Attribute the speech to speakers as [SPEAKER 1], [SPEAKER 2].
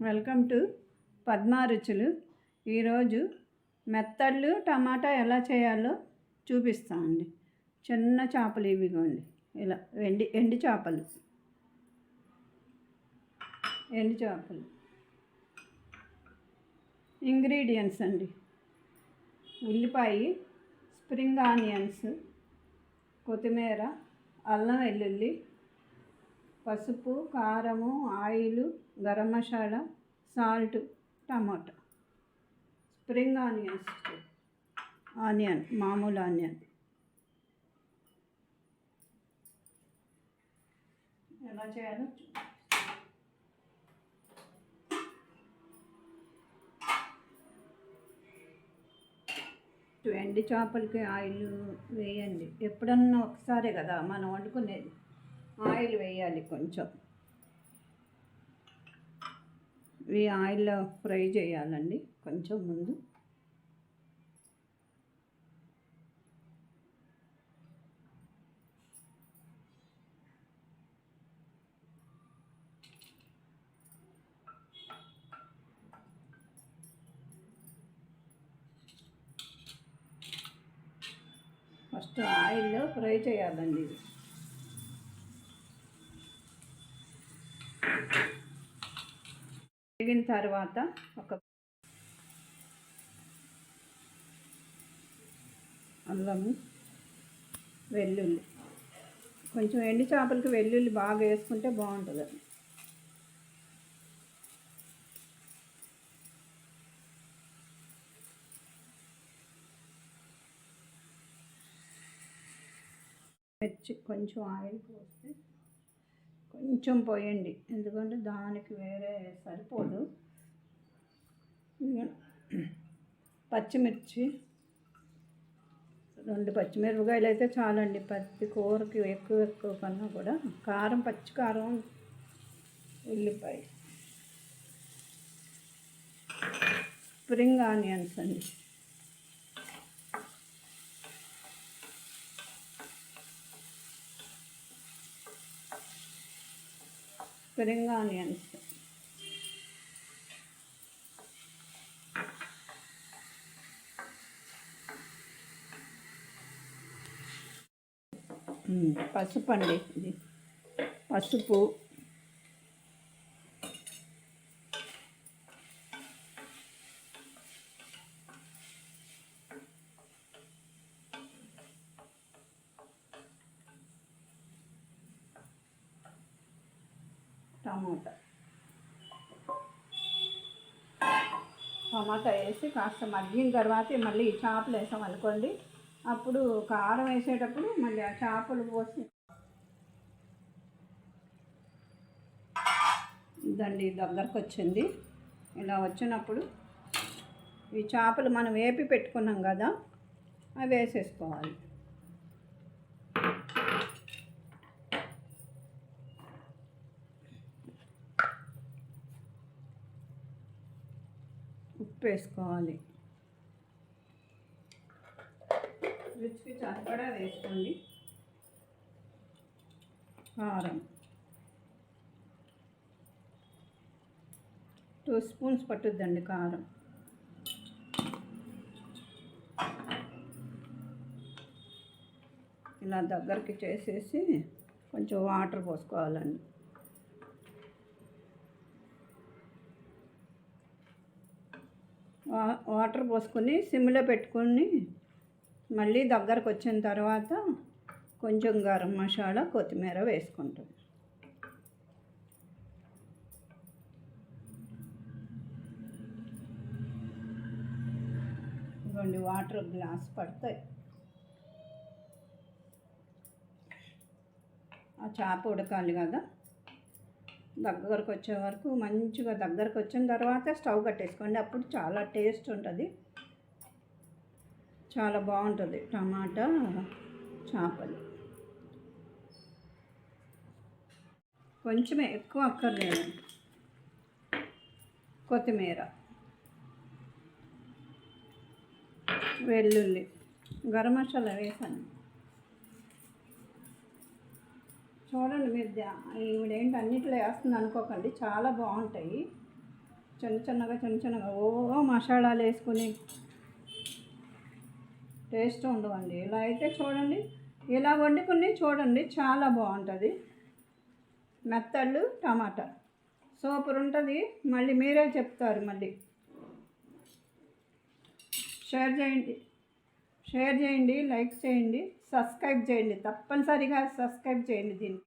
[SPEAKER 1] Welcome to Padma రుచులు. ఈరోజు మెత్తళ్ళు టమాటా ఎలా చేయాలో చూపిస్తామండి. చిన్న చేపలు ఇవిగోండి, ఇలా ఎండి చేపలు. ఇంగ్రీడియంట్స్ అండి: ఉల్లిపాయ, స్ప్రింగ్ ఆనియన్స్, కొత్తిమీర, అల్లం వెల్లుల్లి, పసుపు, కారము, ఆయిల్, గరం మసాలా, సాల్ట్, టమాటా. స్ప్రింగ్ ఆనియన్ మామూలు ఆనియన్ ఎలా చేయాలో ఎండి చేపలకి ఆయిల్ వేయండి. ఎప్పుడన్నా ఒకసారే కదా మనం వండుకునేది. ఆయిల్ వేయాలి కొంచెం. ఇవి ఆయిల్లో ఫ్రై చేయాలండి కొంచెం ముందు. ఫస్ట్ ఆయిల్లో ఫ్రై చేయాలండి ఇది. వేగిన తర్వాత ఒక అల్లము, వెల్లుల్లి, కొంచెం ఎండి చేపలకి వెల్లుల్లి బాగా వేసుకుంటే బాగుంటుంది. మిర్చి కొంచెం ఆయిల్ పోస్తే కొంచెం పోయండి, ఎందుకంటే దానికి వేరే సరిపోదు. పచ్చిమిర్చి 2 పచ్చిమిరపకాయలు అయితే చాలండి. ప్రతి కూరకి ఎక్కువ కన్నా కూడా. కారం, పచ్చి కారం, ఉల్లిపాయ, స్ప్రింగ్ ఆనియన్స్ అండి. స్ప్రింగ్ ఆనియన్స్, పసుపు అండి. ఇది పసుపు, టమాటా వేసి కాస్త మగ్గిన తర్వాత మళ్ళీ ఈ చేపలు వేసాం అనుకోండి. అప్పుడు కారం వేసేటప్పుడు మళ్ళీ ఆ చేపలు పోసి ఇదండి దగ్గరకు వచ్చింది. ఇలా వచ్చినప్పుడు ఈ చేపలు మనం వేపి పెట్టుకున్నాం కదా, అవి వేసేసుకోవాలి. ఉప్పు వేసుకోవాలి. రుచికి సరిపడా వేసుకోండి. కారం 2 స్పూన్స్ పట్టుద్దండి కారం. ఇలా దగ్గరికి చేసేసి కొంచెం వాటర్ పోసుకోవాలండి. వాటర్ పోసుకొని సిమ్లో పెట్టుకొని మళ్ళీ దగ్గరకు వచ్చిన తర్వాత కొంచెం గరం మసాలా, కొత్తిమీర వేసుకుంటాం. ఇవ్వండి, వాటర్ గ్లాస్ పడతాయి. ఆ చేప ఉడకాలి కదా, దగ్గరకు వచ్చే వరకు మంచిగా దగ్గరకు వచ్చిన తర్వాత స్టవ్ కట్టేసుకోండి. అప్పుడు చాలా టేస్ట్ ఉంటుంది, చాలా బాగుంటుంది టమాటా చేపలు. కొంచెమే, ఎక్కువ అక్కర్లేదు. కొత్తిమీర, వెల్లుల్లి, గరం మసాలా వేసాను. చూడండి, మీరు ఈవిడేంటి అన్నిట్లో వేస్తుంది అనుకోకండి, చాలా బాగుంటాయి. చిన్న చిన్నగా మసాలాలు వేసుకుని టేస్ట్ ఉండవండి. ఇలా అయితే చూడండి, ఇలా వండుకుని చూడండి, చాలా బాగుంటుంది. మెత్తళ్ళు టమాటా సూపర్ ఉంటుంది. మళ్ళీ మీరే చెప్తారు. మళ్ళీ షేర్ చేయండి, లైక్ చేయండి, సబ్స్క్రైబ్ చేయండి. తప్పనిసరిగా సబ్స్క్రైబ్ చేయండి దీన్ని.